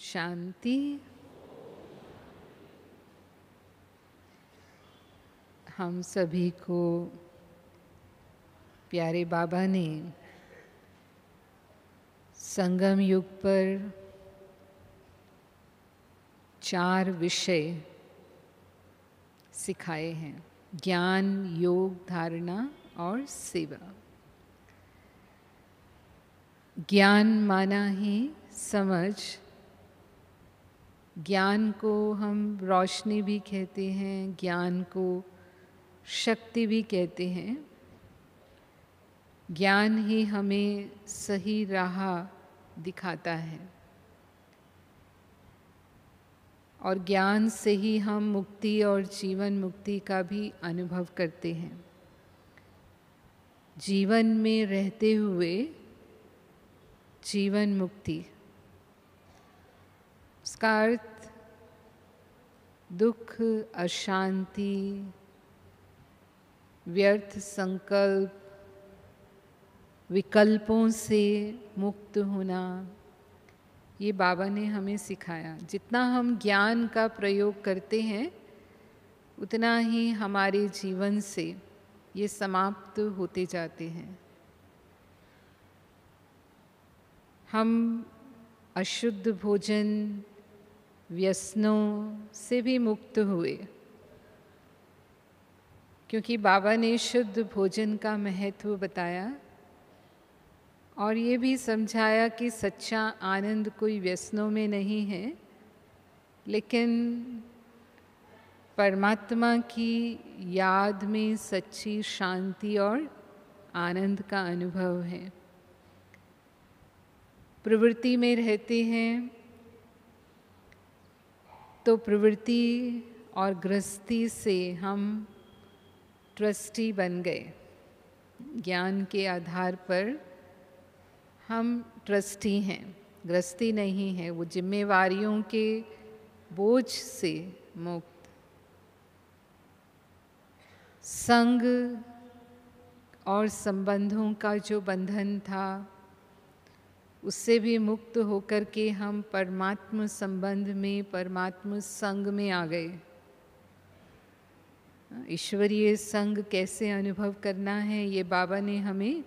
शांति। हम सभी को प्यारे बाबा ने संगम युग पर 4 विषय सिखाए हैं: ज्ञान, योग, धारणा और सेवा। ज्ञान माना ही समझ। ज्ञान को हम रोशनी भी कहते हैं, ज्ञान को शक्ति भी कहते हैं। ज्ञान ही हमें सही राह दिखाता है और ज्ञान से ही हम मुक्ति और जीवन मुक्ति का भी अनुभव करते हैं। जीवन में रहते हुए जीवन मुक्ति, उसका अर्थ दुख, अशांति, व्यर्थ संकल्प, विकल्पों से मुक्त होना, ये बाबा ने हमें सिखाया। जितना हम ज्ञान का प्रयोग करते हैं उतना ही हमारे जीवन से ये समाप्त होते जाते हैं। हम अशुद्ध भोजन, व्यसनों से भी मुक्त हुए, क्योंकि बाबा ने शुद्ध भोजन का महत्व बताया और ये भी समझाया कि सच्चा आनंद कोई व्यसनों में नहीं है, लेकिन परमात्मा की याद में सच्ची शांति और आनंद का अनुभव है। प्रवृत्ति में रहते हैं तो प्रवृत्ति और गृहस्थी से हम ट्रस्टी बन गए। ज्ञान के आधार पर हम ट्रस्टी हैं, गृहस्थी नहीं है। वो जिम्मेवारियों के बोझ से मुक्त, संग और संबंधों का जो बंधन था उससे भी मुक्त होकर के हम परमात्म संबंध में, परमात्म संग में आ गए। ईश्वरीय संग कैसे अनुभव करना है ये बाबा ने हमें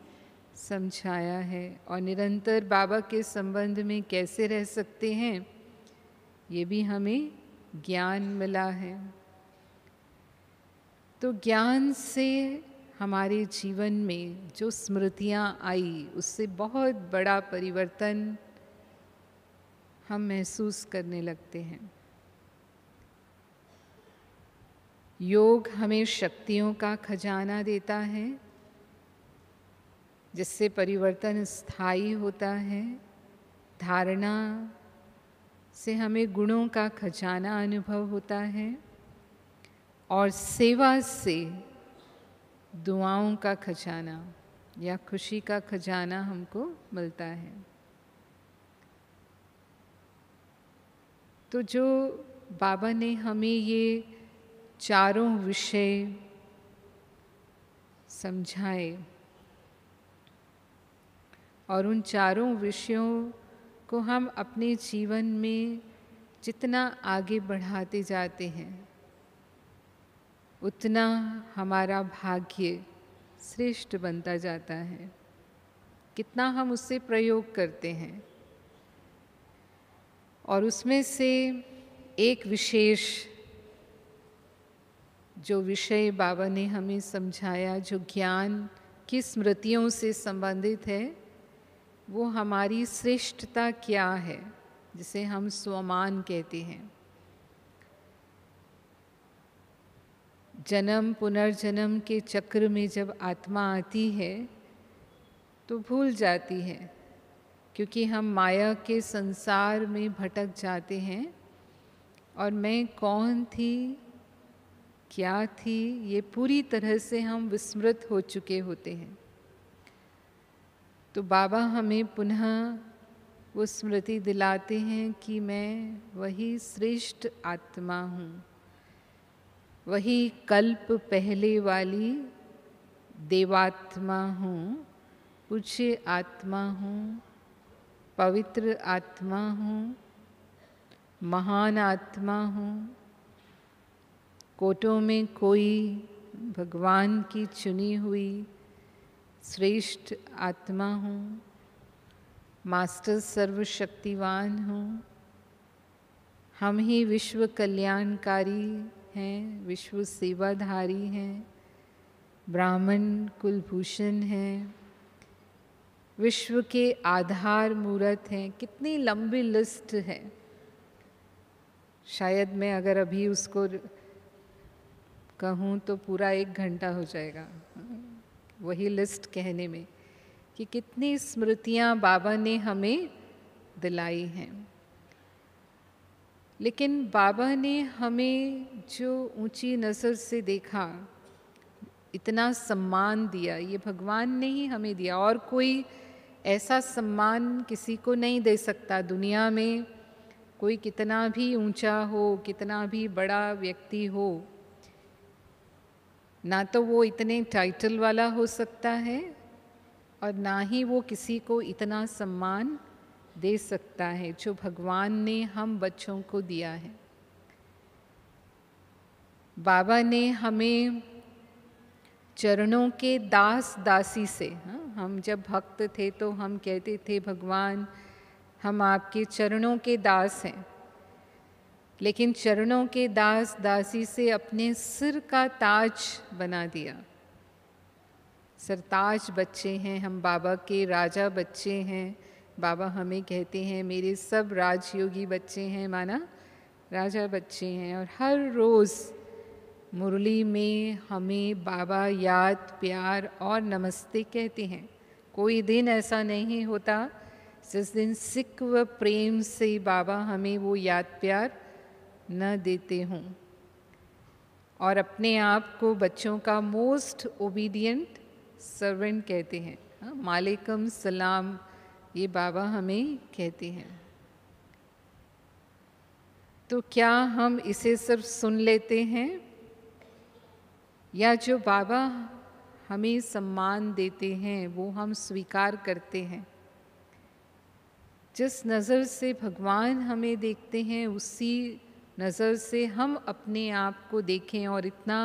समझाया है, और निरंतर बाबा के संबंध में कैसे रह सकते हैं ये भी हमें ज्ञान मिला है। तो ज्ञान से हमारे जीवन में जो स्मृतियाँ आई उससे बहुत बड़ा परिवर्तन हम महसूस करने लगते हैं। योग हमें शक्तियों का खजाना देता है जिससे परिवर्तन स्थायी होता है। धारणा से हमें गुणों का खजाना अनुभव होता है और सेवा से दुआओं का खजाना या खुशी का खजाना हमको मिलता है। तो जो बाबा ने हमें ये चारों विषय समझाए और उन चारों विषयों को हम अपने जीवन में जितना आगे बढ़ाते जाते हैं उतना हमारा भाग्य श्रेष्ठ बनता जाता है। कितना हम उससे प्रयोग करते हैं, और उसमें से एक विशेष जो विषय बाबा ने हमें समझाया, जो ज्ञान की स्मृतियों से संबंधित है, वो हमारी श्रेष्ठता क्या है, जिसे हम स्वमान कहते हैं। जन्म पुनर्जन्म के चक्र में जब आत्मा आती है तो भूल जाती है, क्योंकि हम माया के संसार में भटक जाते हैं और मैं कौन थी, क्या थी, ये पूरी तरह से हम विस्मृत हो चुके होते हैं। तो बाबा हमें पुनः वो स्मृति दिलाते हैं कि मैं वही श्रेष्ठ आत्मा हूँ, वही कल्प पहले वाली देवात्मा हूँ, पूज्य आत्मा हूँ, पवित्र आत्मा हूँ, महान आत्मा हूँ, कोटों में कोई भगवान की चुनी हुई श्रेष्ठ आत्मा हूँ, मास्टर सर्वशक्तिवान हूँ। हम ही विश्व कल्याणकारी हैं, विश्व सेवाधारी हैं, ब्राह्मण कुलभूषण हैं, विश्व के आधार मूर्त हैं। कितनी लंबी लिस्ट है। शायद मैं अगर अभी उसको कहूँ तो पूरा 1 घंटा हो जाएगा वही लिस्ट कहने में, कि कितनी स्मृतियाँ बाबा ने हमें दिलाई हैं। लेकिन बाबा ने हमें जो ऊंची नज़र से देखा, इतना सम्मान दिया, ये भगवान ने ही हमें दिया। और कोई ऐसा सम्मान किसी को नहीं दे सकता दुनिया में। कोई कितना भी ऊंचा हो, कितना भी बड़ा व्यक्ति हो, ना तो वो इतने टाइटल वाला हो सकता है और ना ही वो किसी को इतना सम्मान दे सकता है जो भगवान ने हम बच्चों को दिया है। बाबा ने हमें चरणों के दास दासी से, हम जब भक्त थे तो हम कहते थे भगवान हम आपके चरणों के दास हैं, लेकिन चरणों के दास दासी से अपने सिर का ताज बना दिया। सरताज बच्चे हैं हम, बाबा के राजा बच्चे हैं। बाबा हमें कहते हैं मेरे सब राजयोगी बच्चे हैं, माना राजा बच्चे हैं। और हर रोज़ मुरली में हमें बाबा याद, प्यार और नमस्ते कहते हैं। कोई दिन ऐसा नहीं होता जिस दिन सिक व प्रेम से बाबा हमें वो याद प्यार न देते हों। और अपने आप को बच्चों का मोस्ट ओबीडियंट सर्वेंट कहते हैं। मालेकुम सलाम, ये बाबा हमें कहते हैं। तो क्या हम इसे सिर्फ सुन लेते हैं, या जो बाबा हमें सम्मान देते हैं वो हम स्वीकार करते हैं? जिस नज़र से भगवान हमें देखते हैं उसी नज़र से हम अपने आप को देखें और इतना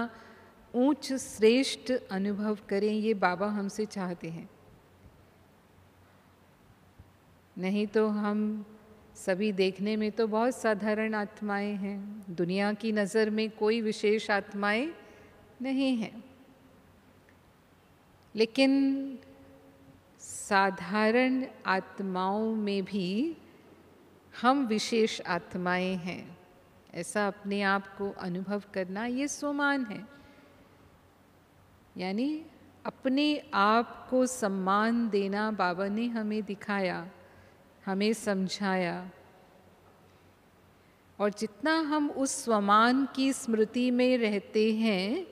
ऊंच श्रेष्ठ अनुभव करें, ये बाबा हमसे चाहते हैं। नहीं तो हम सभी देखने में तो बहुत साधारण आत्माएं हैं, दुनिया की नज़र में कोई विशेष आत्माएं नहीं हैं, लेकिन साधारण आत्माओं में भी हम विशेष आत्माएं हैं। ऐसा अपने आप को अनुभव करना ये सोमान है। यानी अपने आप को सम्मान देना बाबा ने हमें दिखाया, हमें समझाया। और जितना हम उस स्वमान की स्मृति में रहते हैं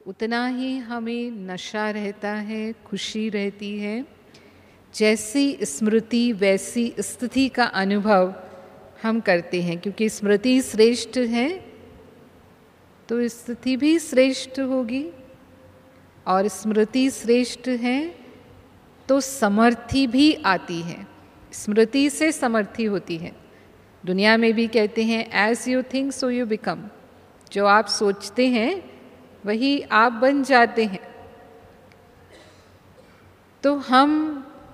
उतना ही हमें नशा रहता है, खुशी रहती है। जैसी स्मृति वैसी स्थिति का अनुभव हम करते हैं, क्योंकि स्मृति श्रेष्ठ है तो स्थिति भी श्रेष्ठ होगी, और स्मृति श्रेष्ठ है तो समर्थि भी आती है। स्मृति से समर्थि होती है। दुनिया में भी कहते हैं as you think so you become. जो आप सोचते हैं वही आप बन जाते हैं। तो हम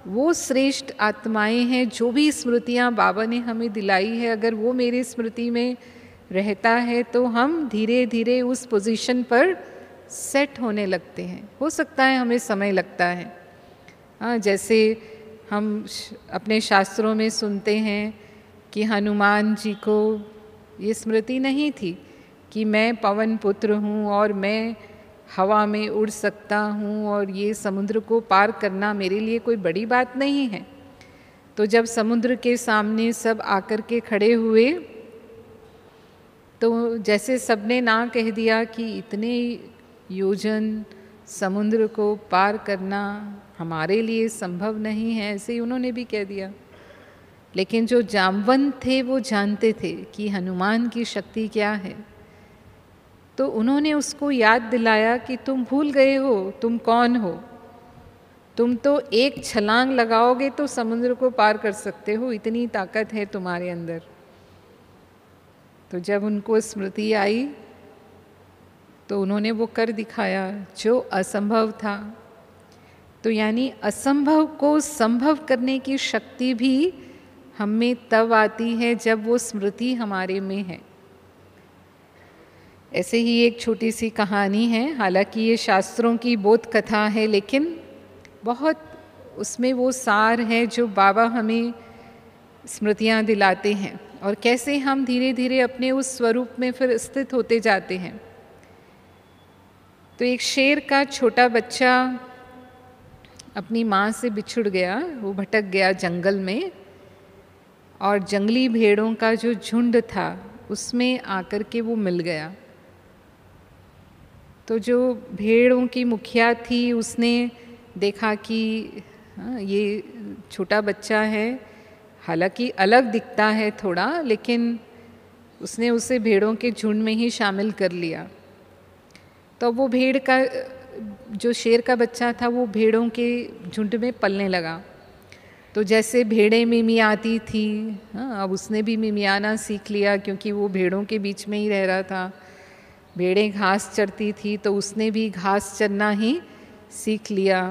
वो श्रेष्ठ आत्माएं हैं, जो भी स्मृतियाँ बाबा ने हमें दिलाई है, अगर वो मेरी स्मृति में रहता है तो हम धीरे धीरे उस पोजीशन पर सेट होने लगते हैं। हो सकता है हमें समय लगता है। हाँ, जैसे हम अपने शास्त्रों में सुनते हैं कि हनुमान जी को ये स्मृति नहीं थी कि मैं पवन पुत्र हूँ और मैं हवा में उड़ सकता हूँ और ये समुद्र को पार करना मेरे लिए कोई बड़ी बात नहीं है। तो जब समुद्र के सामने सब आकर के खड़े हुए तो जैसे सबने ना कह दिया कि इतने योजन समुद्र को पार करना हमारे लिए संभव नहीं है, ऐसे ही उन्होंने भी कह दिया। लेकिन जो जामवंत थे वो जानते थे कि हनुमान की शक्ति क्या है, तो उन्होंने उसको याद दिलाया कि तुम भूल गए हो तुम कौन हो। तुम तो एक छलांग लगाओगे तो समुद्र को पार कर सकते हो, इतनी ताकत है तुम्हारे अंदर। तो जब उनको स्मृति आई तो उन्होंने वो कर दिखाया जो असंभव था। तो यानी असंभव को संभव करने की शक्ति भी हम में तब आती है जब वो स्मृति हमारे में है। ऐसे ही एक छोटी सी कहानी है, हालांकि ये शास्त्रों की बोध कथा है, लेकिन बहुत उसमें वो सार है जो बाबा हमें स्मृतियाँ दिलाते हैं और कैसे हम धीरे धीरे अपने उस स्वरूप में फिर स्थित होते जाते हैं। तो एक शेर का छोटा बच्चा अपनी माँ से बिछुड़ गया, वो भटक गया जंगल में, और जंगली भेड़ों का जो झुंड था उसमें आकर के वो मिल गया। तो जो भेड़ों की मुखिया थी उसने देखा कि ये छोटा बच्चा है, हालांकि अलग दिखता है थोड़ा, लेकिन उसने उसे भेड़ों के झुंड में ही शामिल कर लिया। तो वो भेड़ का जो शेर का बच्चा था वो भेड़ों के झुंड में पलने लगा। तो जैसे भेड़ें मिमियाती थी, अब उसने भी मिमियाना सीख लिया, क्योंकि वो भेड़ों के बीच में ही रह रहा था। भेड़ें घास चरती थी तो उसने भी घास चरना ही सीख लिया।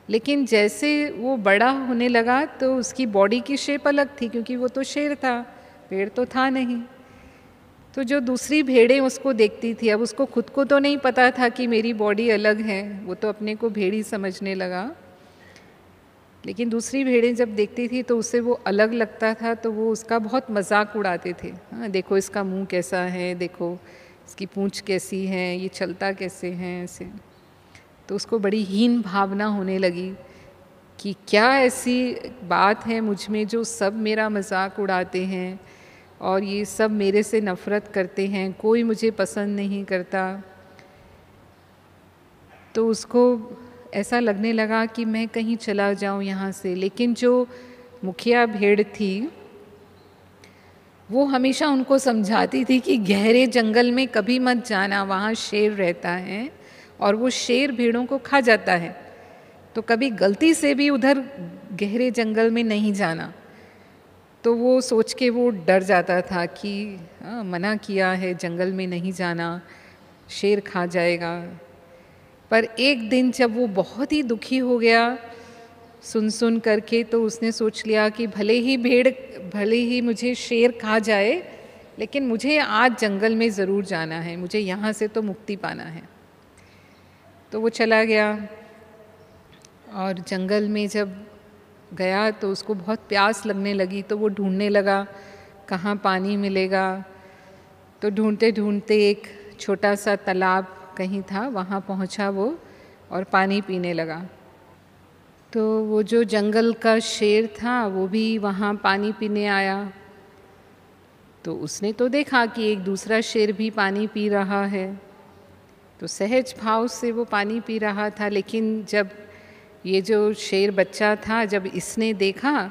लेकिन जैसे वो बड़ा होने लगा तो उसकी बॉडी की शेप अलग थी, क्योंकि वो तो शेर था, भेड़ तो था नहीं। तो जो दूसरी भेड़ें उसको देखती थी, अब उसको खुद को तो नहीं पता था कि मेरी बॉडी अलग है, वो तो अपने को भेड़ी समझने लगा। लेकिन दूसरी भेड़ें जब देखती थी तो उसे वो अलग लगता था, तो वो उसका बहुत मजाक उड़ाते थे। हाँ, देखो इसका मुंह कैसा है, देखो इसकी पूंछ कैसी है, ये चलता कैसे हैं, ऐसे। तो उसको बड़ी हीन भावना होने लगी कि क्या ऐसी बात है मुझ में जो सब मेरा मजाक उड़ाते हैं और ये सब मेरे से नफ़रत करते हैं, कोई मुझे पसंद नहीं करता। तो उसको ऐसा लगने लगा कि मैं कहीं चला जाऊं यहाँ से। लेकिन जो मुखिया भेड़ थी वो हमेशा उनको समझाती थी कि गहरे जंगल में कभी मत जाना, वहाँ शेर रहता है और वो शेर भेड़ों को खा जाता है, तो कभी गलती से भी उधर गहरे जंगल में नहीं जाना। तो वो सोच के वो डर जाता था कि मना किया है, जंगल में नहीं जाना, शेर खा जाएगा। पर एक दिन जब वो बहुत ही दुखी हो गया सुन करके, तो उसने सोच लिया कि भले ही मुझे शेर खा जाए, लेकिन मुझे आज जंगल में ज़रूर जाना है, मुझे यहाँ से तो मुक्ति पाना है। तो वो चला गया और जंगल में जब गया तो उसको बहुत प्यास लगने लगी, तो वो ढूंढने लगा कहाँ पानी मिलेगा। तो ढूंढते ढूंढते एक छोटा सा तालाब कहीं था, वहाँ पहुँचा वो और पानी पीने लगा। तो वो जो जंगल का शेर था वो भी वहाँ पानी पीने आया। तो उसने तो देखा कि एक दूसरा शेर भी पानी पी रहा है, तो सहज भाव से वो पानी पी रहा था। लेकिन जब ये जो शेर बच्चा था, जब इसने देखा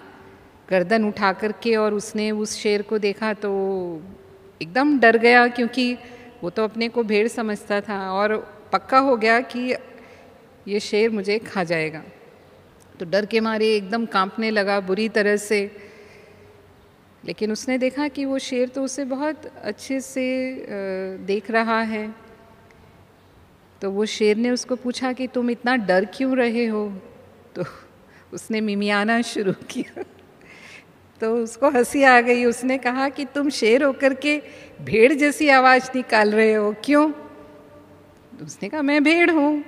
गर्दन उठा करके और उसने उस शेर को देखा, तो एकदम डर गया, क्योंकि वो तो अपने को भेड़ समझता था और पक्का हो गया कि ये शेर मुझे खा जाएगा। तो डर के मारे एकदम कांपने लगा बुरी तरह से। लेकिन उसने देखा कि वो शेर तो उसे बहुत अच्छे से देख रहा है। तो वो शेर ने उसको पूछा कि तुम इतना डर क्यों रहे हो? तो उसने मिमियाना शुरू किया। तो उसको हंसी आ गई। उसने कहा कि तुम शेर होकर के भेड़ जैसी आवाज़ निकाल रहे हो, क्यों? तो उसने कहा मैं भेड़ हूँ।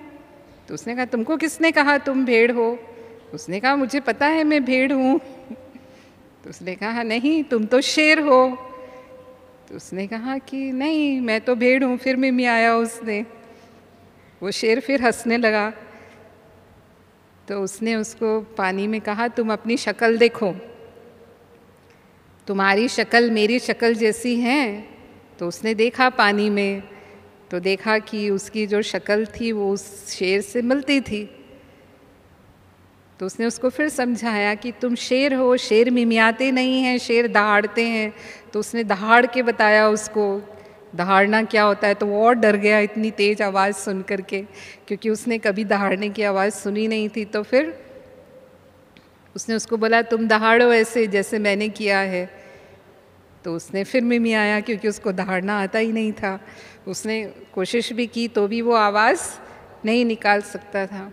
तो उसने कहा तुमको किसने कहा तुम भेड़ हो? उसने कहा मुझे पता है मैं भेड़ हूँ। तो उसने कहा नहीं, तुम तो शेर हो। तो उसने कहा कि नहीं, मैं तो भेड़ हूँ। फिर मिमियाया उसने। वो शेर फिर हंसने लगा। तो उसने उसको पानी में कहा तुम अपनी शक्ल देखो, तुम्हारी शक्ल मेरी शक्ल जैसी है। तो उसने देखा पानी में, तो देखा कि उसकी जो शक्ल थी वो उस शेर से मिलती थी। तो उसने उसको फिर समझाया कि तुम शेर हो, शेर मिमियाते नहीं हैं, शेर दहाड़ते हैं। तो उसने दहाड़ के बताया उसको दहाड़ना क्या होता है। तो वो और डर गया इतनी तेज आवाज़ सुन करके, क्योंकि उसने कभी दहाड़ने की आवाज़ सुनी नहीं थी। तो फिर उसने उसको बोला तुम दहाड़ो ऐसे जैसे मैंने किया है। तो उसने फिर मिमियाया, क्योंकि उसको दहाड़ना आता ही नहीं था। उसने कोशिश भी की तो भी वो आवाज़ नहीं निकाल सकता था।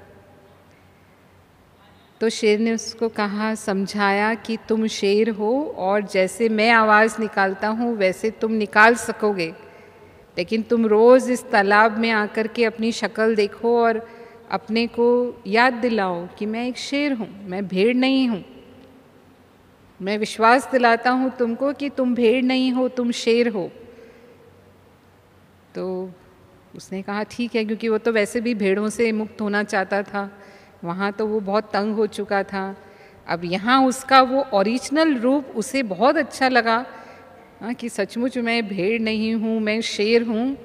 तो शेर ने उसको कहा, समझाया कि तुम शेर हो और जैसे मैं आवाज़ निकालता हूँ वैसे तुम निकाल सकोगे, लेकिन तुम रोज़ इस तालाब में आकर के अपनी शक्ल देखो और अपने को याद दिलाओ कि मैं एक शेर हूँ, मैं भेड़ नहीं हूँ। मैं विश्वास दिलाता हूँ तुमको कि तुम भेड़ नहीं हो, तुम शेर हो। तो उसने कहा ठीक है, क्योंकि वो तो वैसे भी भेड़ों से मुक्त होना चाहता था। वहाँ तो वो बहुत तंग हो चुका था। अब यहाँ उसका वो ओरिजिनल रूप उसे बहुत अच्छा लगा, कि सचमुच मैं भेड़ नहीं हूँ, मैं शेर हूँ।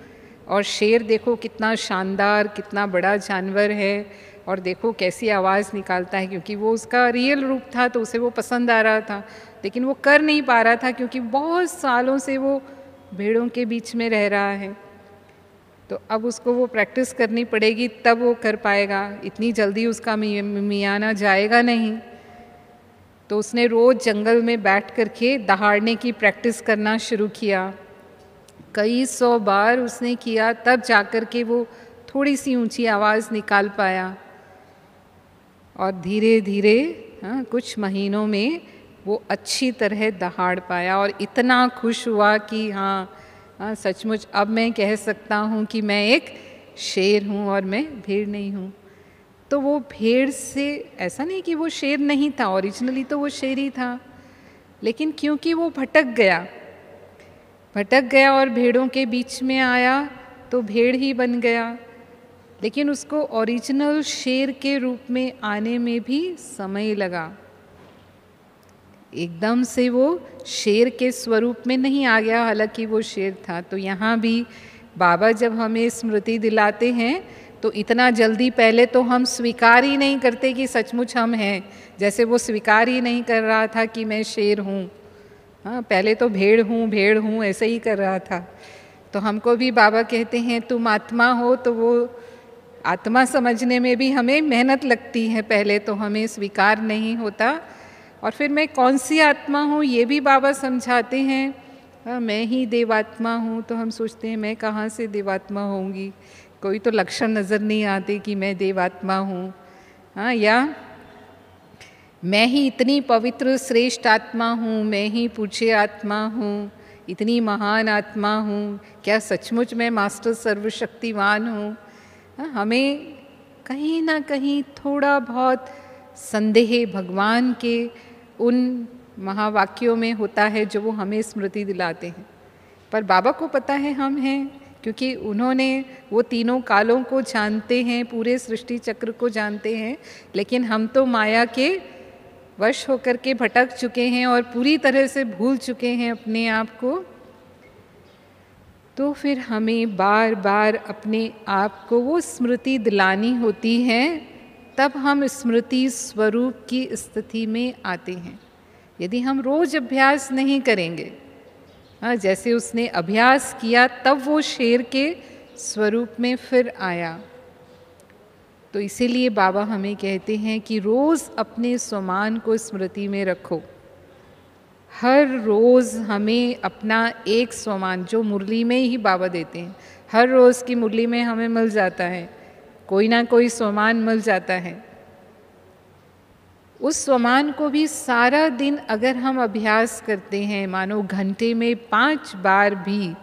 और शेर देखो कितना शानदार, कितना बड़ा जानवर है, और देखो कैसी आवाज़ निकालता है, क्योंकि वो उसका रियल रूप था तो उसे वो पसंद आ रहा था। लेकिन वो कर नहीं पा रहा था क्योंकि बहुत सालों से वो भेड़ों के बीच में रह रहा है। तो अब उसको वो प्रैक्टिस करनी पड़ेगी, तब वो कर पाएगा। इतनी जल्दी उसका मियाना जाएगा नहीं। तो उसने रोज़ जंगल में बैठ करके दहाड़ने की प्रैक्टिस करना शुरू किया। कई 100 बार उसने किया, तब जाकर के वो थोड़ी सी ऊंची आवाज़ निकाल पाया। और धीरे धीरे कुछ महीनों में वो अच्छी तरह दहाड़ पाया और इतना खुश हुआ कि हाँ सचमुच अब मैं कह सकता हूँ कि मैं एक शेर हूँ और मैं भेड़ नहीं हूँ। तो वो भेड़ से ऐसा नहीं कि वो शेर नहीं था, ओरिजिनली तो वो शेर ही था, लेकिन क्योंकि वो भटक गया और भेड़ों के बीच में आया तो भेड़ ही बन गया। लेकिन उसको ओरिजिनल शेर के रूप में आने में भी समय लगा। एकदम से वो शेर के स्वरूप में नहीं आ गया, हालांकि वो शेर था। तो यहाँ भी बाबा जब हमें स्मृति दिलाते हैं तो इतना जल्दी पहले तो हम स्वीकार ही नहीं करते कि सचमुच हम हैं, जैसे वो स्वीकार ही नहीं कर रहा था कि मैं शेर हूँ। हाँ, पहले तो भेड़ हूँ ऐसे ही कर रहा था। तो हमको भी बाबा कहते हैं तुम आत्मा हो, तो वो आत्मा समझने में भी हमें मेहनत लगती है, पहले तो हमें स्वीकार नहीं होता। और फिर मैं कौन सी आत्मा हूँ ये भी बाबा समझाते हैं। मैं ही देवात्मा हूँ, तो हम सोचते हैं मैं कहाँ से देवात्मा होंगी, कोई तो लक्षण नज़र नहीं आते कि मैं देवात्मा हूँ। हाँ, या मैं ही इतनी पवित्र श्रेष्ठ आत्मा हूँ, मैं ही पूज्य आत्मा हूँ, इतनी महान आत्मा हूँ, क्या सचमुच मैं मास्टर सर्वशक्तिवान हूँ। हमें कहीं ना कहीं थोड़ा बहुत संदेह भगवान के उन महावाक्यों में होता है जो वो हमें स्मृति दिलाते हैं। पर बाबा को पता है हम हैं, क्योंकि उन्होंने वो तीनों कालों को जानते हैं, पूरे सृष्टि चक्र को जानते हैं। लेकिन हम तो माया के वश होकर के भटक चुके हैं और पूरी तरह से भूल चुके हैं अपने आप को। तो फिर हमें बार बार अपने आप को वो स्मृति दिलानी होती है, तब हम स्मृति स्वरूप की स्थिति में आते हैं। यदि हम रोज अभ्यास नहीं करेंगे, जैसे उसने अभ्यास किया तब वो शेर के स्वरूप में फिर आया। तो इसीलिए बाबा हमें कहते हैं कि रोज़ अपने स्वमान को स्मृति में रखो। हर रोज़ हमें अपना एक स्वमान, जो मुरली में ही बाबा देते हैं, हर रोज़ की मुरली में हमें मिल जाता है, कोई ना कोई स्वमान मिल जाता है। उस स्वमान को भी सारा दिन अगर हम अभ्यास करते हैं, मानो घंटे में 5 बार भी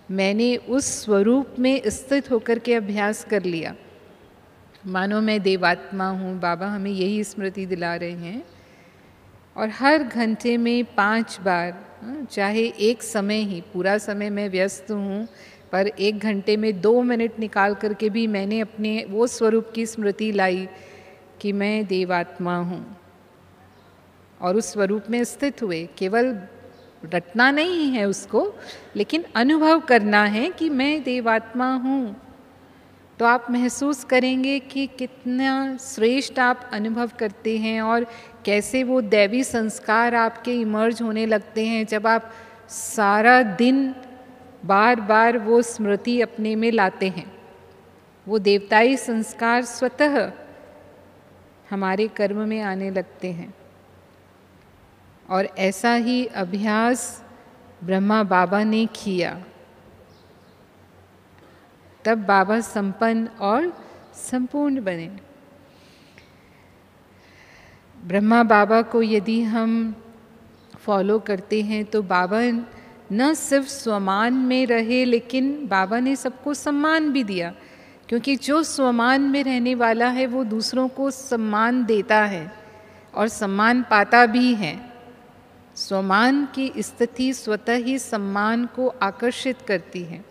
मैंने उस स्वरूप में स्थित होकर के अभ्यास कर लिया, मानो मैं देवात्मा हूँ, बाबा हमें यही स्मृति दिला रहे हैं। और हर घंटे में 5 बार, चाहे एक समय ही, पूरा समय मैं व्यस्त हूँ, पर 1 घंटे में 2 मिनट निकाल करके भी मैंने अपने वो स्वरूप की स्मृति लाई कि मैं देवात्मा हूँ, और उस स्वरूप में स्थित हुए। केवल रटना नहीं है उसको, लेकिन अनुभव करना है कि मैं देवात्मा हूँ। तो आप महसूस करेंगे कि कितना श्रेष्ठ आप अनुभव करते हैं और कैसे वो दैवी संस्कार आपके इमर्ज होने लगते हैं जब आप सारा दिन बार बार वो स्मृति अपने में लाते हैं। वो देवताई संस्कार स्वतः हमारे कर्म में आने लगते हैं। और ऐसा ही अभ्यास ब्रह्मा बाबा ने किया, तब बाबा संपन्न और संपूर्ण बने। ब्रह्मा बाबा को यदि हम फॉलो करते हैं तो बाबा न सिर्फ स्वमान में रहे, लेकिन बाबा ने सबको सम्मान भी दिया, क्योंकि जो स्वमान में रहने वाला है वो दूसरों को सम्मान देता है और सम्मान पाता भी है। स्वमान की स्थिति स्वतः ही सम्मान को आकर्षित करती है।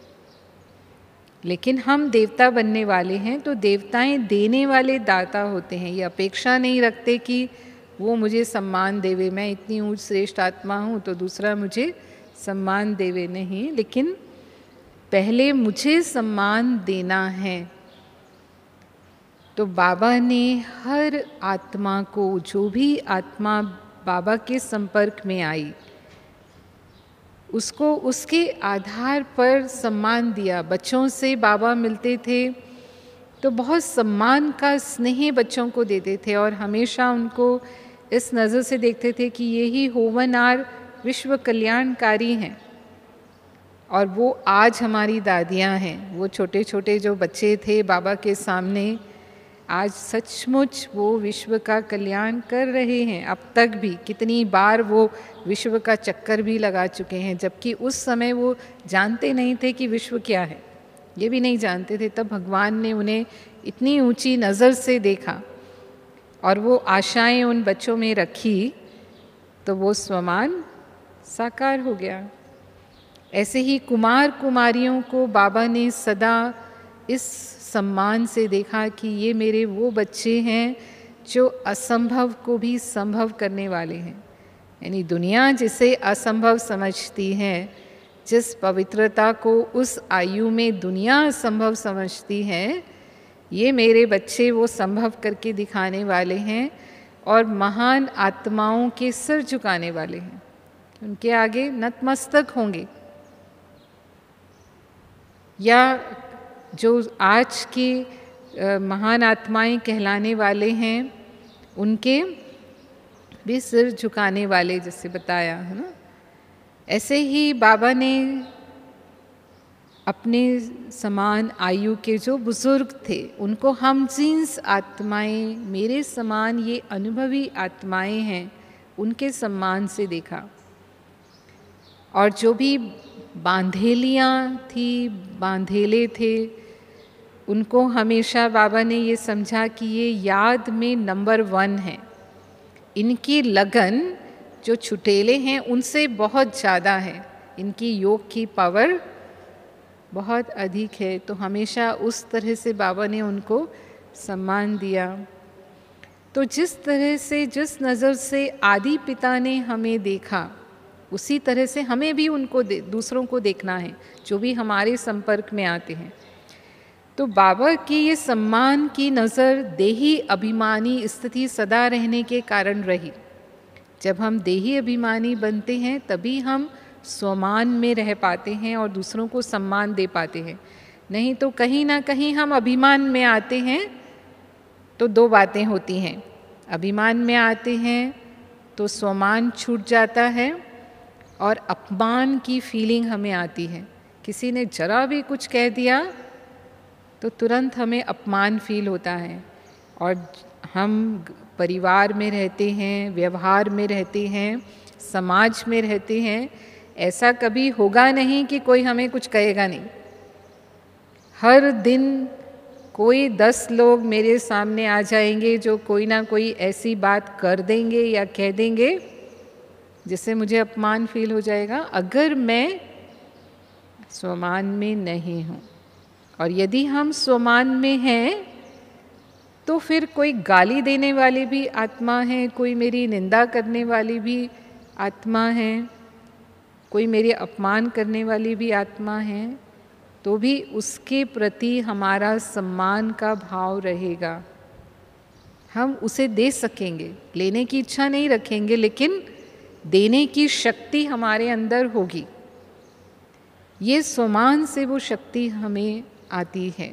लेकिन हम देवता बनने वाले हैं तो देवताएं देने वाले दाता होते हैं। ये अपेक्षा नहीं रखते कि वो मुझे सम्मान देवे, मैं इतनी ऊंच श्रेष्ठ आत्मा हूँ तो दूसरा मुझे सम्मान देवे, नहीं, लेकिन पहले मुझे सम्मान देना है। तो बाबा ने हर आत्मा को, जो भी आत्मा बाबा के संपर्क में आई, उसको उसके आधार पर सम्मान दिया। बच्चों से बाबा मिलते थे तो बहुत सम्मान का स्नेह बच्चों को देते थे और हमेशा उनको इस नज़र से देखते थे कि ये ही होवनहार विश्व कल्याणकारी हैं। और वो आज हमारी दादियाँ हैं। वो छोटे छोटे जो बच्चे थे बाबा के सामने, आज सचमुच वो विश्व का कल्याण कर रहे हैं। अब तक भी कितनी बार वो विश्व का चक्कर भी लगा चुके हैं, जबकि उस समय वो जानते नहीं थे कि विश्व क्या है, ये भी नहीं जानते थे। तब भगवान ने उन्हें इतनी ऊंची नज़र से देखा और वो आशाएं उन बच्चों में रखी, तो वो स्वमान साकार हो गया। ऐसे ही कुमार कुमारियों को बाबा ने सदा इस सम्मान से देखा कि ये मेरे वो बच्चे हैं जो असंभव को भी संभव करने वाले हैं। यानी दुनिया जिसे असंभव समझती है, जिस पवित्रता को उस आयु में दुनिया असंभव समझती है, ये मेरे बच्चे वो संभव करके दिखाने वाले हैं और महान आत्माओं के सिर झुकाने वाले हैं, उनके आगे नतमस्तक होंगे। या जो आज की महान आत्माएं कहलाने वाले हैं, उनके भी सिर झुकाने वाले, जैसे बताया है ना। ऐसे ही बाबा ने अपने समान आयु के जो बुजुर्ग थे, उनको हम जीन्स आत्माएं, मेरे समान ये अनुभवी आत्माएं हैं, उनके सम्मान से देखा। और जो भी बांधेलियाँ थी, बांधेले थे, उनको हमेशा बाबा ने ये समझा कि ये याद में नंबर 1 है। इनकी लगन जो छुटेले हैं उनसे बहुत ज़्यादा है, इनकी योग की पावर बहुत अधिक है। तो हमेशा उस तरह से बाबा ने उनको सम्मान दिया। तो जिस तरह से, जिस नज़र से आदि पिता ने हमें देखा, उसी तरह से हमें भी उनको दूसरों को देखना है, जो भी हमारे संपर्क में आते हैं। तो बाबा की ये सम्मान की नज़र देही अभिमानी स्थिति सदा रहने के कारण रही। जब हम देही अभिमानी बनते हैं तभी हम स्वमान में रह पाते हैं और दूसरों को सम्मान दे पाते हैं। नहीं तो कहीं ना कहीं हम अभिमान में आते हैं तो 2 बातें होती हैं। अभिमान में आते हैं तो स्वमान छूट जाता है और अपमान की फीलिंग हमें आती है। किसी ने जरा भी कुछ कह दिया तो तुरंत हमें अपमान फील होता है। और हम परिवार में रहते हैं, व्यवहार में रहते हैं, समाज में रहते हैं, ऐसा कभी होगा नहीं कि कोई हमें कुछ कहेगा नहीं। हर दिन कोई 10 लोग मेरे सामने आ जाएंगे जो कोई ना कोई ऐसी बात कर देंगे या कह देंगे जिससे मुझे अपमान फील हो जाएगा, अगर मैं स्वमान में नहीं हूँ। और यदि हम स्वमान में हैं तो फिर कोई गाली देने वाली भी आत्मा है, कोई मेरी निंदा करने वाली भी आत्मा है, कोई मेरे अपमान करने वाली भी आत्मा है, तो भी उसके प्रति हमारा सम्मान का भाव रहेगा। हम उसे दे सकेंगे, लेने की इच्छा नहीं रखेंगे, लेकिन देने की शक्ति हमारे अंदर होगी। ये स्वमान से वो शक्ति हमें आती है।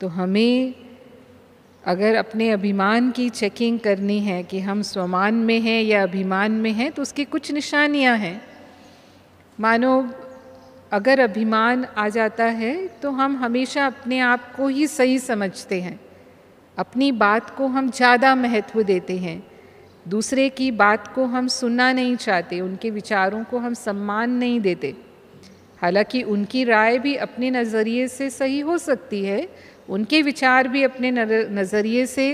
तो हमें अगर अपने अभिमान की चेकिंग करनी है कि हम स्वमान में हैं या अभिमान में हैं, तो उसकी कुछ निशानियां हैं। मानो अगर अभिमान आ जाता है तो हम हमेशा अपने आप को ही सही समझते हैं, अपनी बात को हम ज़्यादा महत्व देते हैं, दूसरे की बात को हम सुनना नहीं चाहते, उनके विचारों को हम सम्मान नहीं देते। हालांकि उनकी राय भी अपने नज़रिए से सही हो सकती है, उनके विचार भी अपने नज़रिए से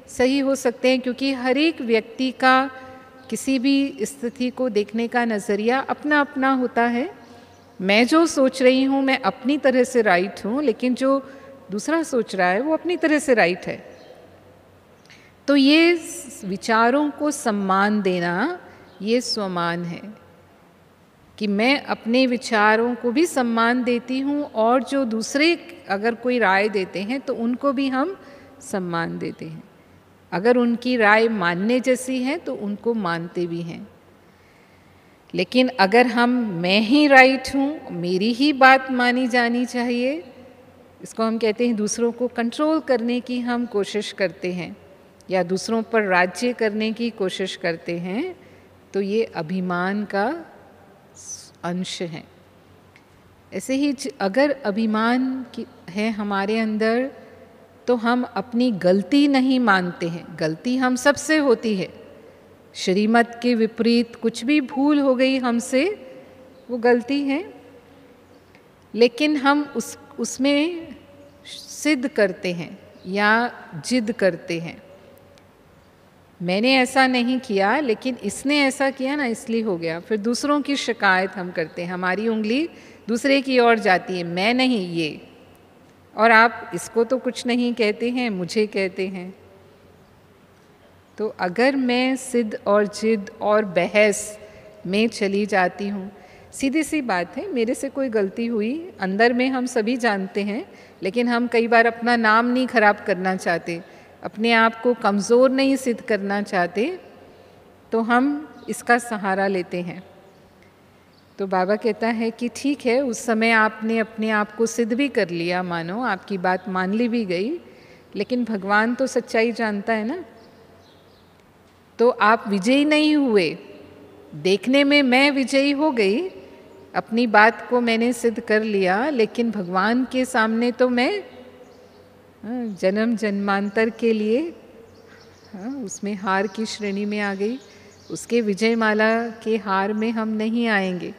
सही हो सकते हैं, क्योंकि हर एक व्यक्ति का किसी भी स्थिति को देखने का नज़रिया अपना अपना होता है। मैं जो सोच रही हूँ मैं अपनी तरह से राइट हूँ, लेकिन जो दूसरा सोच रहा है वो अपनी तरह से राइट है। तो ये विचारों को सम्मान देना ये स्वमान है कि मैं अपने विचारों को भी सम्मान देती हूँ और जो दूसरे अगर कोई राय देते हैं तो उनको भी हम सम्मान देते हैं। अगर उनकी राय मानने जैसी है तो उनको मानते भी हैं। लेकिन अगर मैं ही राइट हूँ, मेरी ही बात मानी जानी चाहिए, इसको हम कहते हैं दूसरों को कंट्रोल करने की हम कोशिश करते हैं या दूसरों पर राज्य करने की कोशिश करते हैं, तो ये अभिमान का अंश है। ऐसे ही अगर अभिमान है हमारे अंदर तो हम अपनी गलती नहीं मानते हैं। गलती हम सबसे होती है, श्रीमत के विपरीत कुछ भी भूल हो गई हमसे वो गलती है, लेकिन हम उसमें सिद्ध करते हैं या जिद करते हैं। मैंने ऐसा नहीं किया लेकिन इसने ऐसा किया ना इसलिए हो गया। फिर दूसरों की शिकायत हम करते हैं, हमारी उंगली दूसरे की ओर जाती है, मैं नहीं ये, और आप इसको तो कुछ नहीं कहते हैं, मुझे कहते हैं। तो अगर मैं सिद्ध और जिद और बहस में चली जाती हूँ, सीधी सी बात है, मेरे से कोई गलती हुई, अंदर में हम सभी जानते हैं, लेकिन हम कई बार अपना नाम नहीं खराब करना चाहते, अपने आप को कमज़ोर नहीं सिद्ध करना चाहते, तो हम इसका सहारा लेते हैं। तो बाबा कहता है कि ठीक है, उस समय आपने अपने आप को सिद्ध भी कर लिया, मानो आपकी बात मान ली भी गई, लेकिन भगवान तो सच्चाई जानता है ना। तो आप विजयी नहीं हुए, देखने में मैं विजयी हो गई, अपनी बात को मैंने सिद्ध कर लिया, लेकिन भगवान के सामने तो मैं जन्म जन्मांतर के लिए उसमें हार की श्रेणी में आ गई। उसके विजय माला के हार में हम नहीं आएंगे।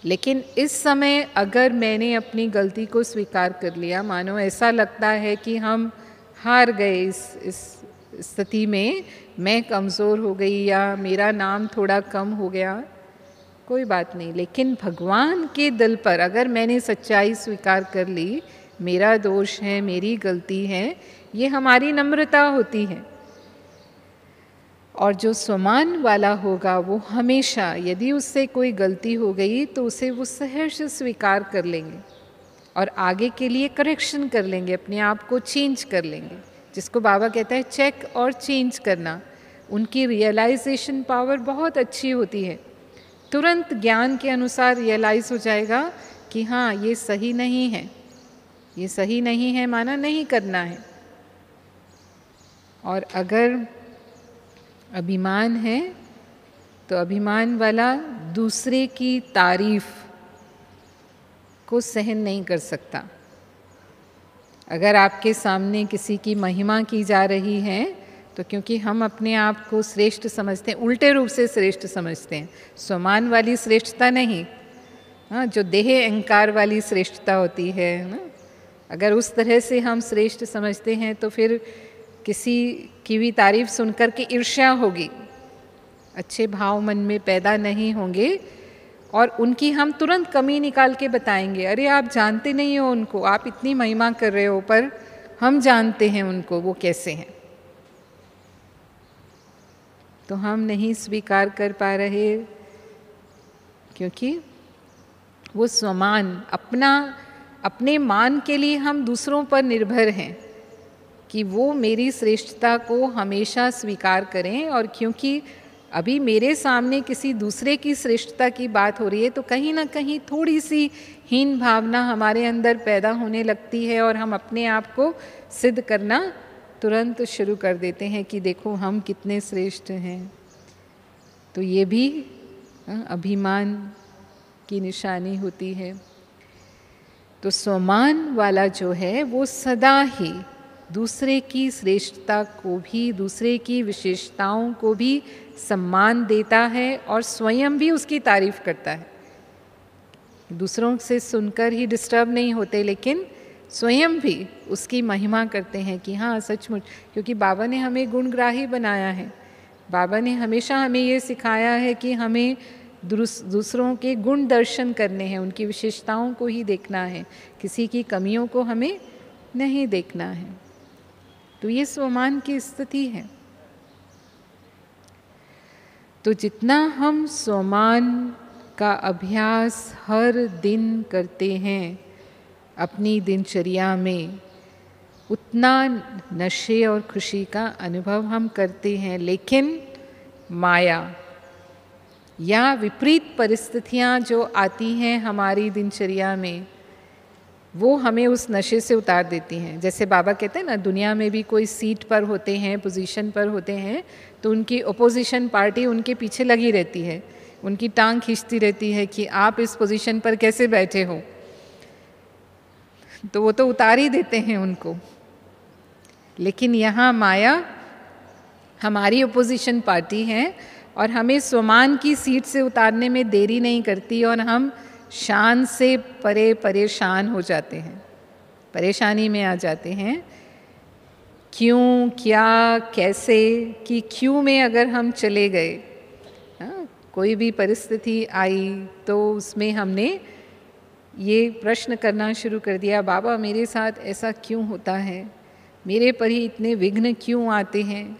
लेकिन इस समय अगर मैंने अपनी गलती को स्वीकार कर लिया, मानो ऐसा लगता है कि हम हार गए, इस स्थिति में मैं कमज़ोर हो गई या मेरा नाम थोड़ा कम हो गया, कोई बात नहीं। लेकिन भगवान के दिल पर अगर मैंने सच्चाई स्वीकार कर ली, मेरा दोष है, मेरी गलती है, ये हमारी नम्रता होती है। और जो स्वमान वाला होगा वो हमेशा, यदि उससे कोई गलती हो गई तो उसे वो सहर्ष स्वीकार कर लेंगे और आगे के लिए करेक्शन कर लेंगे, अपने आप को चेंज कर लेंगे, जिसको बाबा कहता है चेक और चेंज करना। उनकी रियलाइजेशन पावर बहुत अच्छी होती है, तुरंत ज्ञान के अनुसार रियलाइज हो जाएगा कि हाँ ये सही नहीं है, ये सही नहीं है माना नहीं करना है। और अगर अभिमान है तो अभिमान वाला दूसरे की तारीफ को सहन नहीं कर सकता। अगर आपके सामने किसी की महिमा की जा रही है तो क्योंकि हम अपने आप को श्रेष्ठ समझते हैं, उल्टे रूप से श्रेष्ठ समझते हैं, स्वमान वाली श्रेष्ठता नहीं, हाँ, जो देह अहंकार वाली श्रेष्ठता होती है ना, अगर उस तरह से हम श्रेष्ठ समझते हैं तो फिर किसी की भी तारीफ सुनकर के ईर्ष्या होगी, अच्छे भाव मन में पैदा नहीं होंगे और उनकी हम तुरंत कमी निकाल के बताएंगे, अरे आप जानते नहीं हो उनको, आप इतनी महिमा कर रहे हो, पर हम जानते हैं उनको वो कैसे हैं। तो हम नहीं स्वीकार कर पा रहे क्योंकि वो स्वमान, अपने मान के लिए हम दूसरों पर निर्भर हैं कि वो मेरी श्रेष्ठता को हमेशा स्वीकार करें। और क्योंकि अभी मेरे सामने किसी दूसरे की श्रेष्ठता की बात हो रही है तो कहीं ना कहीं थोड़ी सी हीन भावना हमारे अंदर पैदा होने लगती है और हम अपने आप को सिद्ध करना तुरंत शुरू कर देते हैं कि देखो हम कितने श्रेष्ठ हैं। तो ये भी अभिमान की निशानी होती है। तो स्वमान वाला जो है वो सदा ही दूसरे की श्रेष्ठता को भी, दूसरे की विशेषताओं को भी सम्मान देता है और स्वयं भी उसकी तारीफ करता है। दूसरों से सुनकर ही डिस्टर्ब नहीं होते, लेकिन स्वयं भी उसकी महिमा करते हैं कि हाँ सचमुच, क्योंकि बाबा ने हमें गुणग्राही बनाया है। बाबा ने हमेशा हमें ये सिखाया है कि हमें दूसरों के गुण दर्शन करने हैं, उनकी विशेषताओं को ही देखना है, किसी की कमियों को हमें नहीं देखना है। तो ये स्वमान की स्थिति है। तो जितना हम स्वमान का अभ्यास हर दिन करते हैं अपनी दिनचर्या में, उतना नशे और खुशी का अनुभव हम करते हैं। लेकिन माया या विपरीत परिस्थितियाँ जो आती हैं हमारी दिनचर्या में, वो हमें उस नशे से उतार देती हैं। जैसे बाबा कहते हैं ना, दुनिया में भी कोई सीट पर होते हैं, पोजीशन पर होते हैं, तो उनकी अपोजिशन पार्टी उनके पीछे लगी रहती है, उनकी टांग खींचती रहती है कि आप इस पोजीशन पर कैसे बैठे हो। तो वो तो उतार ही देते हैं उनको। लेकिन यहाँ माया हमारी अपोजिशन पार्टी है और हमें स्वमान की सीट से उतारने में देरी नहीं करती, और हम शान से परे परेशान हो जाते हैं, परेशानी में आ जाते हैं। क्यों, क्या, कैसे कि क्यों में अगर हम चले गए, कोई भी परिस्थिति आई तो उसमें हमने ये प्रश्न करना शुरू कर दिया, बाबा मेरे साथ ऐसा क्यों होता है, मेरे पर ही इतने विघ्न क्यों आते हैं,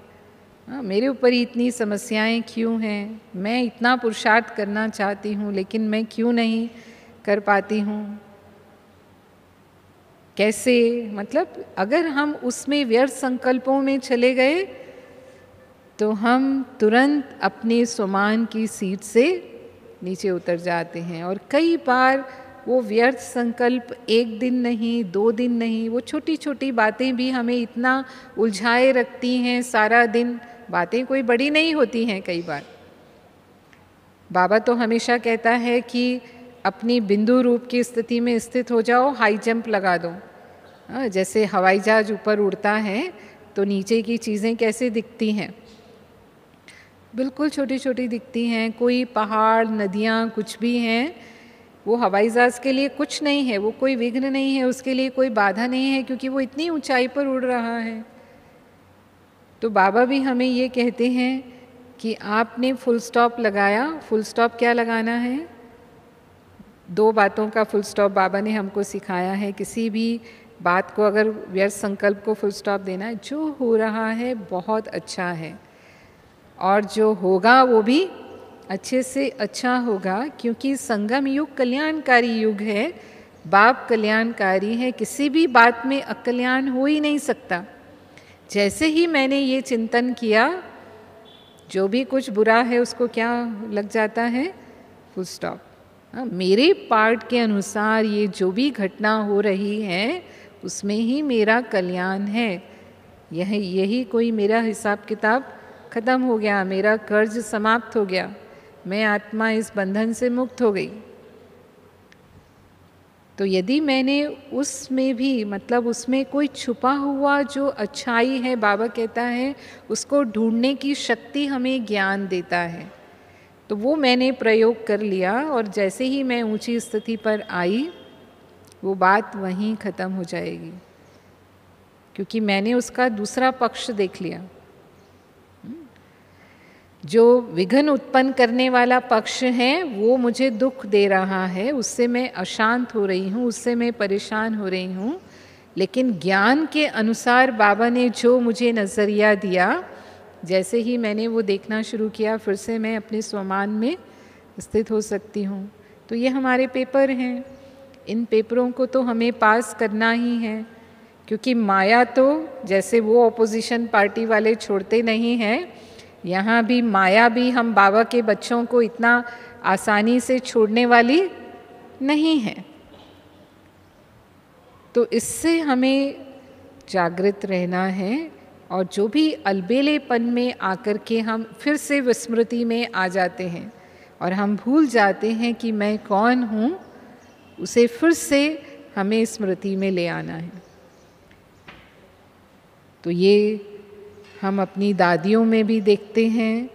मेरे ऊपर ही इतनी समस्याएं क्यों हैं, मैं इतना पुरुषार्थ करना चाहती हूँ लेकिन मैं क्यों नहीं कर पाती हूँ। कैसे, मतलब अगर हम उसमें व्यर्थ संकल्पों में चले गए तो हम तुरंत अपने स्वमान की सीट से नीचे उतर जाते हैं। और कई बार वो व्यर्थ संकल्प एक दिन नहीं, 2 दिन नहीं, वो छोटी छोटी बातें भी हमें इतना उलझाए रखती हैं सारा दिन। बातें कोई बड़ी नहीं होती हैं कई बार। बाबा तो हमेशा कहता है कि अपनी बिंदु रूप की स्थिति में स्थित हो जाओ, हाई जंप लगा दो। जैसे हवाई जहाज ऊपर उड़ता है तो नीचे की चीज़ें कैसे दिखती हैं, बिल्कुल छोटी छोटी दिखती हैं। कोई पहाड़, नदियाँ, कुछ भी हैं, वो हवाई जहाज के लिए कुछ नहीं है, वो कोई विघ्न नहीं है, उसके लिए कोई बाधा नहीं है, क्योंकि वो इतनी ऊंचाई पर उड़ रहा है। तो बाबा भी हमें ये कहते हैं कि आपने फुल स्टॉप लगाया। फुल स्टॉप क्या लगाना है? 2 बातों का फुल स्टॉप बाबा ने हमको सिखाया है। किसी भी बात को अगर व्यर्थ संकल्प को फुल स्टॉप देना है, जो हो रहा है बहुत अच्छा है और जो होगा वो भी अच्छे से अच्छा होगा, क्योंकि संगम युग कल्याणकारी युग है, बाप कल्याणकारी है। किसी भी बात में अकल्याण हो ही नहीं सकता। जैसे ही मैंने ये चिंतन किया, जो भी कुछ बुरा है उसको क्या लग जाता है? Full stop. मेरे पार्ट के अनुसार ये जो भी घटना हो रही है उसमें ही मेरा कल्याण है। यही कोई मेरा हिसाब किताब खत्म हो गया, मेरा कर्ज समाप्त हो गया, मैं आत्मा इस बंधन से मुक्त हो गई। तो यदि मैंने उसमें भी, मतलब उसमें कोई छुपा हुआ जो अच्छाई है, बाबा कहता है उसको ढूंढने की शक्ति हमें ज्ञान देता है, तो वो मैंने प्रयोग कर लिया। और जैसे ही मैं ऊंची स्थिति पर आई, वो बात वहीं ख़त्म हो जाएगी, क्योंकि मैंने उसका दूसरा पक्ष देख लिया। जो विघ्न उत्पन्न करने वाला पक्ष है वो मुझे दुख दे रहा है, उससे मैं अशांत हो रही हूँ, उससे मैं परेशान हो रही हूँ। लेकिन ज्ञान के अनुसार बाबा ने जो मुझे नज़रिया दिया, जैसे ही मैंने वो देखना शुरू किया, फिर से मैं अपने स्वमान में स्थित हो सकती हूँ। तो ये हमारे पेपर हैं, इन पेपरों को तो हमें पास करना ही है, क्योंकि माया तो जैसे वो ऑपोजिशन पार्टी वाले छोड़ते नहीं हैं, यहाँ भी माया भी हम बाबा के बच्चों को इतना आसानी से छोड़ने वाली नहीं है। तो इससे हमें जागृत रहना है, और जो भी अलबेलेपन में आकर के हम फिर से विस्मृति में आ जाते हैं और हम भूल जाते हैं कि मैं कौन हूँ, उसे फिर से हमें स्मृति में ले आना है। तो ये हम अपनी दादियों में भी देखते हैं।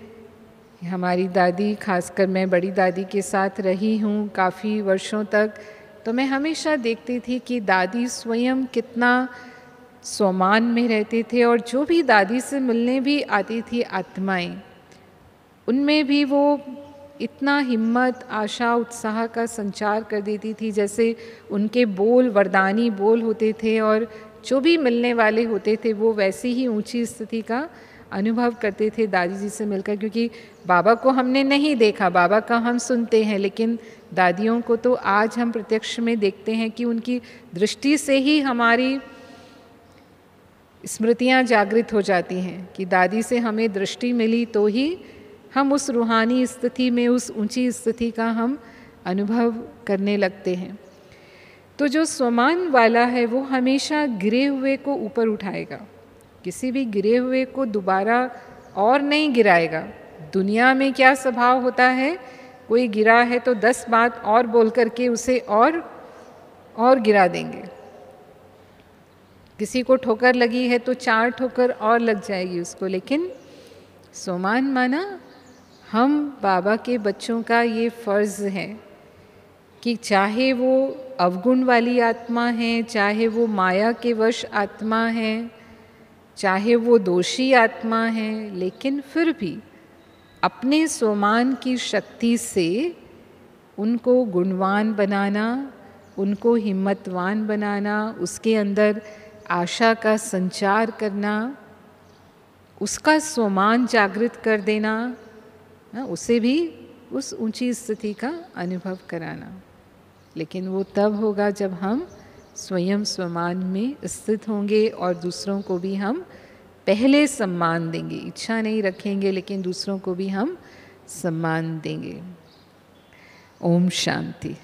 हमारी दादी, खासकर मैं बड़ी दादी के साथ रही हूँ काफ़ी वर्षों तक, तो मैं हमेशा देखती थी कि दादी स्वयं कितना स्वमान में रहते थे, और जो भी दादी से मिलने भी आती थी आत्माएं, उनमें भी वो इतना हिम्मत, आशा, उत्साह का संचार कर देती थी, जैसे उनके बोल वरदानी बोल होते थे, और जो भी मिलने वाले होते थे वो वैसी ही ऊंची स्थिति का अनुभव करते थे दादी जी से मिलकर। क्योंकि बाबा को हमने नहीं देखा, बाबा का हम सुनते हैं, लेकिन दादियों को तो आज हम प्रत्यक्ष में देखते हैं कि उनकी दृष्टि से ही हमारी स्मृतियाँ जागृत हो जाती हैं कि दादी से हमें दृष्टि मिली तो ही हम उस रूहानी स्थिति में, उस ऊंची स्थिति का हम अनुभव करने लगते हैं। तो जो स्वमान वाला है वो हमेशा गिरे हुए को ऊपर उठाएगा, किसी भी गिरे हुए को दोबारा और नहीं गिराएगा। दुनिया में क्या स्वभाव होता है, कोई गिरा है तो 10 बात और बोल करके उसे और गिरा देंगे। किसी को ठोकर लगी है तो 4 ठोकर और लग जाएगी उसको। लेकिन स्वमान माना हम बाबा के बच्चों का ये फ़र्ज़ है कि चाहे वो अवगुण वाली आत्मा है, चाहे वो माया के वश आत्मा है, चाहे वो दोषी आत्मा है, लेकिन फिर भी अपने स्वमान की शक्ति से उनको गुणवान बनाना, उनको हिम्मतवान बनाना, उसके अंदर आशा का संचार करना, उसका स्वमान जागृत कर देना, उसे भी उस ऊंची स्थिति का अनुभव कराना। लेकिन वो तब होगा जब हम स्वयं स्वमान में स्थित होंगे और दूसरों को भी हम पहले सम्मान देंगे। इच्छा नहीं रखेंगे लेकिन दूसरों को भी हम सम्मान देंगे। ओम शांति।